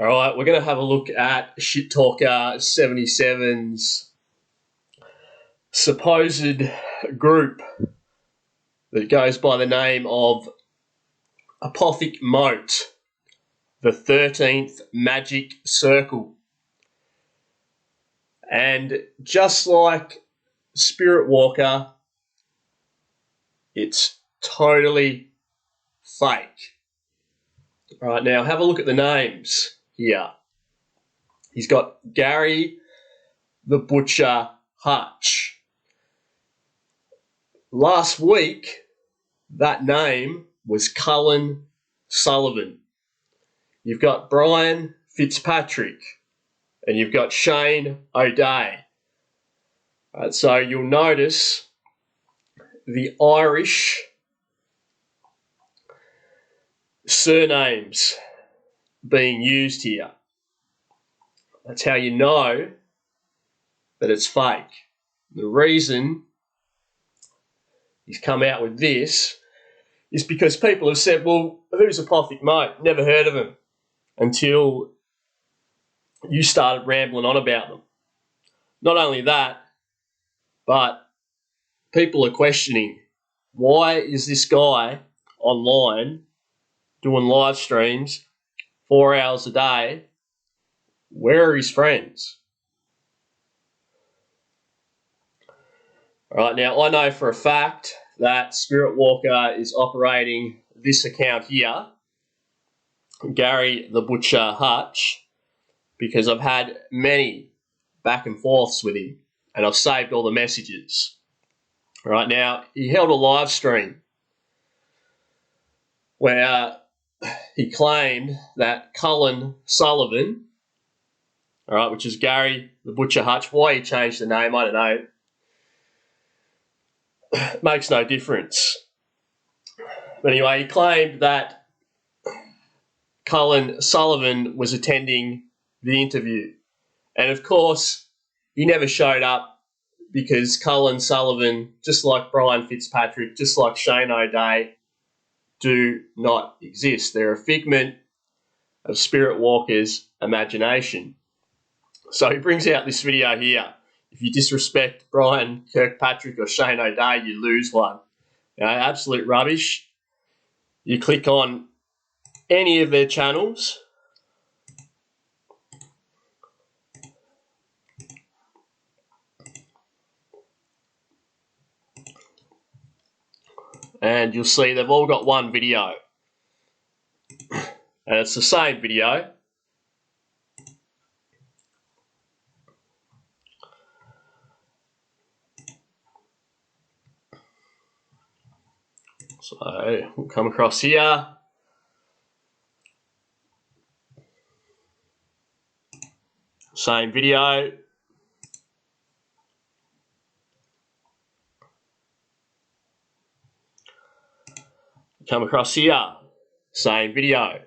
All right, we're going to have a look at SpiritWalker77's supposed group that goes by the name of Apothic Mote, the 13th Magic Circle. And just like SpiritWalker, it's totally fake. All right, now have a look at the names here. He's got Gary the Butcher Hutch. Last week, that name was Cullen Sullivan. You've got Brian Fitzpatrick, and you've got Shane O'Day. Right, so you'll notice the Irish surnames being used here. That's how you know that it's fake. The reason he's come out with this is because people have said, well, who's Apothic Mote? Never heard of him, until you started rambling on about them. Not only that, but people are questioning, why is this guy online doing live streams 4 hours a day? Where are his friends? All right, now I know for a fact that SpiritWalker is operating this account here, Gary the Butcher Hutch, because I've had many back and forths with him and I've saved all the messages. All right, now he held a live stream where he claimed that Cullen Sullivan, all right, which is Gary the Butcher Hutch, why he changed the name, I don't know. Makes no difference. But anyway, he claimed that Cullen Sullivan was attending the interview. And of course, he never showed up because Cullen Sullivan, just like Brian Fitzpatrick, just like Shane O'Day, do not exist. They're a figment of SpiritWalker's imagination. So he brings out this video here. If you disrespect Brian Kirkpatrick or Shane O'Day, you lose one. You know, absolute rubbish. You click on any of their channels, and you'll see they've all got one video. And it's the same video. So we'll come across here. Same video. Come across here. Same video.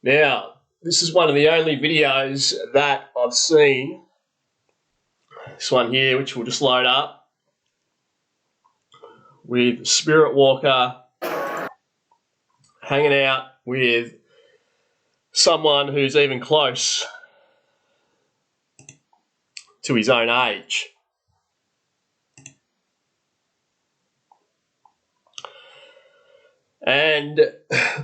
Now, this is one of the only videos that I've seen. This one here, which we'll just load up, with SpiritWalker hanging out with someone who's even close to his own age. And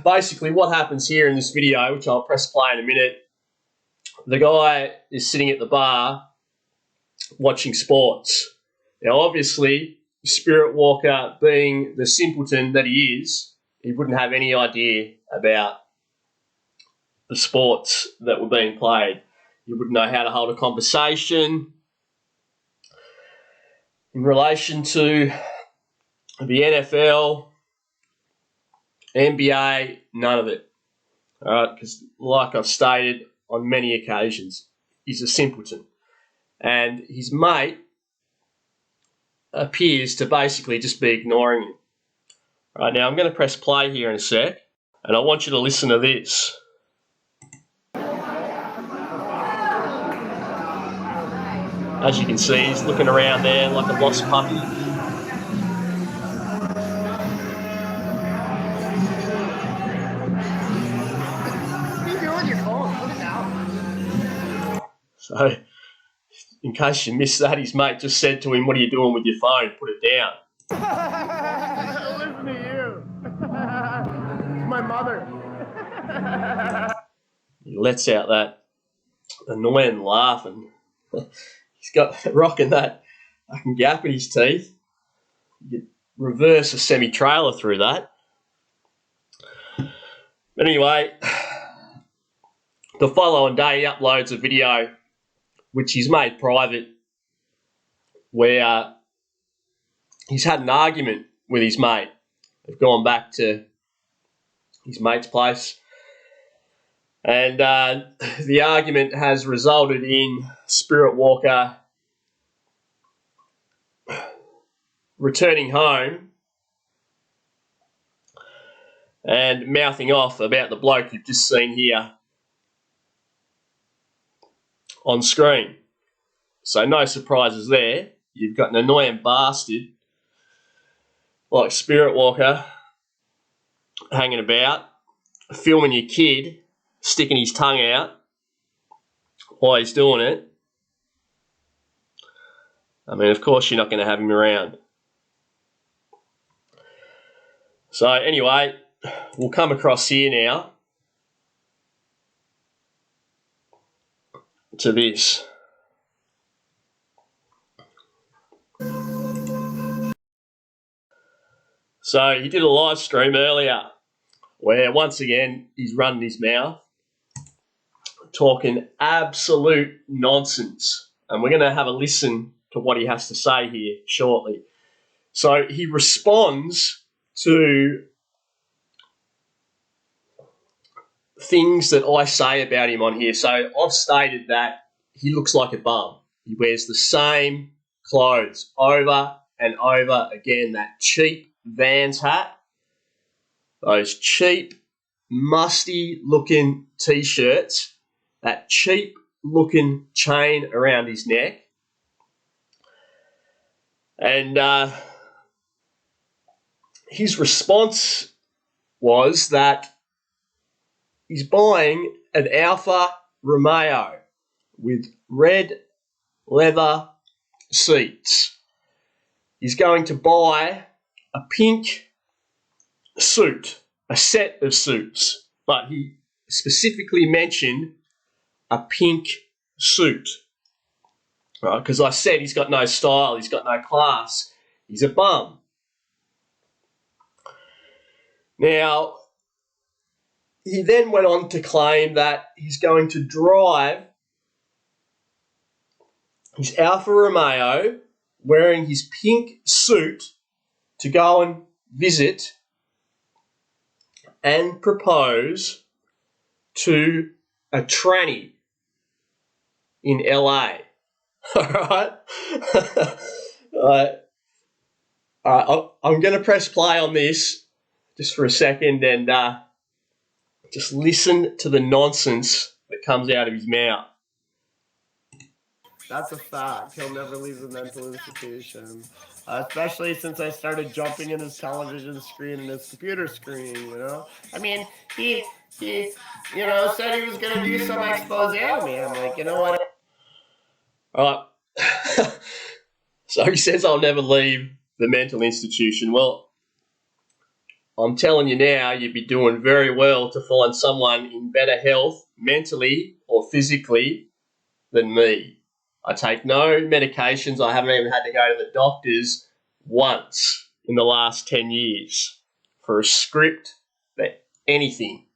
basically what happens here in this video, which I'll press play in a minute, the guy is sitting at the bar watching sports. Now obviously, SpiritWalker, being the simpleton that he is, he wouldn't have any idea about the sports that were being played. He wouldn't know how to hold a conversation in relation to the NFL, NBA, none of it. All right, because like I've stated on many occasions, he's a simpleton. And his mate appears to basically just be ignoring him. All right, now I'm going to press play here in a sec, and I want you to listen to this. As you can see, he's looking around there like a lost puppy. So, in case you missed that, his mate just said to him, "What are you doing with your phone? Put it down." Listen to you. It's my mother. He lets out that annoying laugh, and he's got rocking that fucking gap in his teeth. You reverse a semi-trailer through that. But anyway, the following day he uploads a video which he's made private where he's had an argument with his mate. They've gone back to his mate's place, and the argument has resulted in SpiritWalker returning home and mouthing off about the bloke you've just seen here on screen. So no surprises there. You've got an annoying bastard like SpiritWalker hanging about, filming your kid, sticking his tongue out while he's doing it. I mean, of course you're not going to have him around. So anyway, we'll come across here now to this. So he did a live stream earlier where once again he's running his mouth, talking absolute nonsense. And we're going to have a listen to what he has to say here shortly. So he responds to things that I say about him on here. So I've stated that he looks like a bum. He wears the same clothes over and over again. That cheap Vans hat, those cheap, musty-looking T-shirts, that cheap-looking chain around his neck. And his response was that he's buying an Alfa Romeo with red leather seats. He's going to buy a pink suit, a set of suits, but he specifically mentioned a pink suit, right? Because I said he's got no style, he's got no class, he's a bum. Now, he then went on to claim that he's going to drive his Alfa Romeo wearing his pink suit to go and visit and propose to a tranny in LA. All right? I'm going to press play on this just for a second and just listen to the nonsense that comes out of his mouth. That's a fact. He'll never leave the mental institution. Especially since I started jumping in his television screen and his computer screen, you know? I mean, he said he was going to do some expose on me. I'm like, you know what? All right. So he says I'll never leave the mental institution. Well, I'm telling you now, you'd be doing very well to find someone in better health, mentally or physically, than me. I take no medications. I haven't even had to go to the doctors once in the last 10 years for a script, for anything.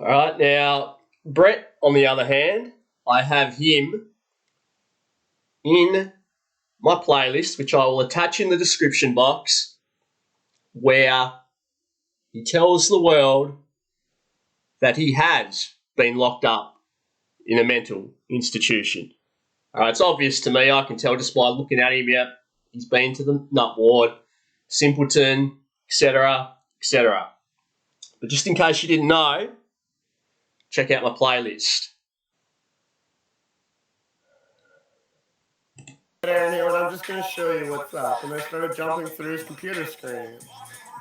All right, now, Brett, on the other hand, I have him in my playlist, which I will attach in the description box, where he tells the world that he has been locked up in a mental institution. All right, it's obvious to me. I can tell just by looking at him. Yep, he's been to the nut ward, simpleton, etc., etc. But just in case you didn't know, check out my playlist. I'm just going to show you what's up. And I started jumping through his computer screen.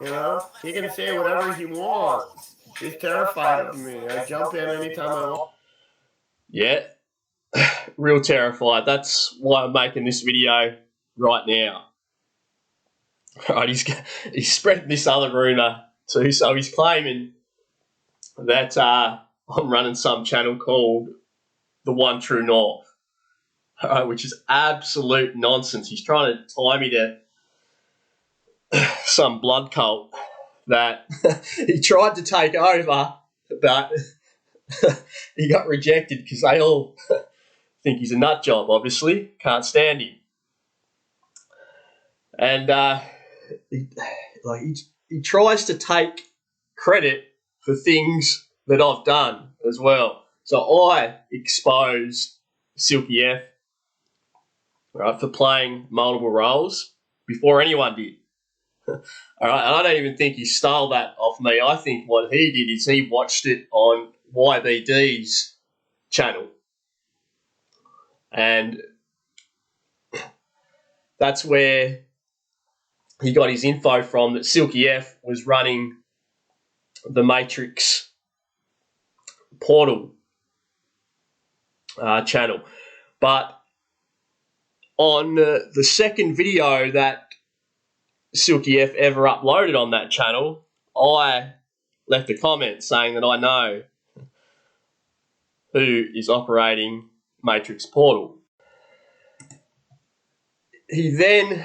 You know, he can say whatever he wants. He's terrified of me. I jump in anytime I want. Yeah, real terrified. That's why I'm making this video right now. Right, he's spread this other rumour too. So he's claiming that I'm running some channel called The One True North, which is absolute nonsense. He's trying to tie me to some blood cult that he tried to take over, but he got rejected because they all think he's a nut job, obviously. Can't stand him. And he tries to take credit for things that I've done as well. So I exposed Silky F, right, for playing multiple roles before anyone did. All right, and I don't even think he stole that off me. I think what he did is he watched it on YBD's channel. And that's where he got his info from, that Silky F was running the Majicckkk portal channel. But on the second video that Silky F ever uploaded on that channel, I left a comment saying that I know who is operating Majicckkk portal. He then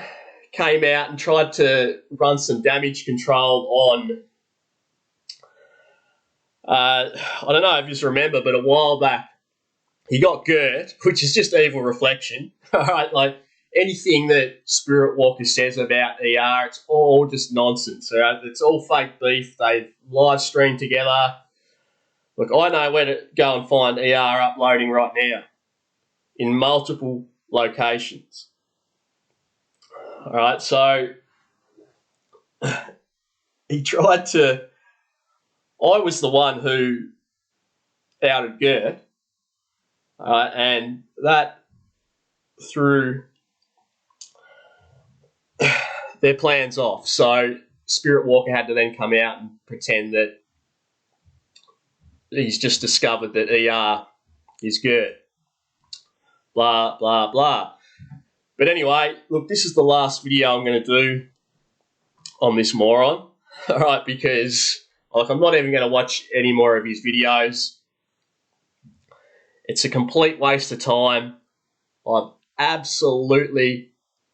came out and tried to run some damage control on, I don't know if you remember, but a while back he got Gert, which is just evil reflection. All right, like anything that SpiritWalker says about ER, it's all just nonsense. All right? It's all fake beef. They've live streamed together. Look, I know where to go and find ER uploading right now in multiple locations. All right, so he tried to. I was the one who outed Gert, and that threw their plans off. So SpiritWalker had to then come out and pretend that he's just discovered that ER is Gert. Blah, blah, blah. But anyway, look, this is the last video I'm going to do on this moron. All right, because like I'm not even going to watch any more of his videos. It's a complete waste of time. I've absolutely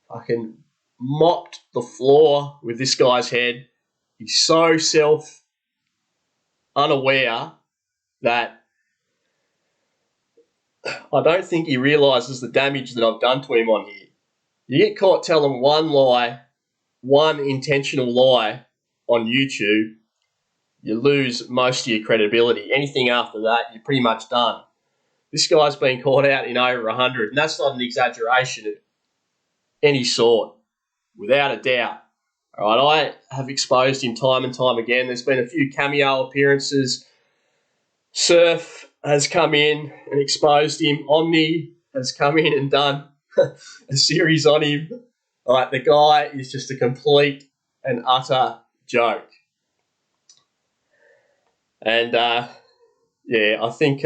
fucking mopped the floor with this guy's head. He's so self-unaware that I don't think he realises the damage that I've done to him on here. You get caught telling one lie, one intentional lie on YouTube, you lose most of your credibility. Anything after that, you're pretty much done. This guy's been caught out in over 100, and that's not an exaggeration of any sort, without a doubt. All right, I have exposed him time and time again. There's been a few cameo appearances. Surf has come in and exposed him. Omni has come in and done a series on him. All right, the guy is just a complete and utter joke. And yeah, I think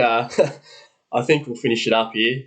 I think we'll finish it up here.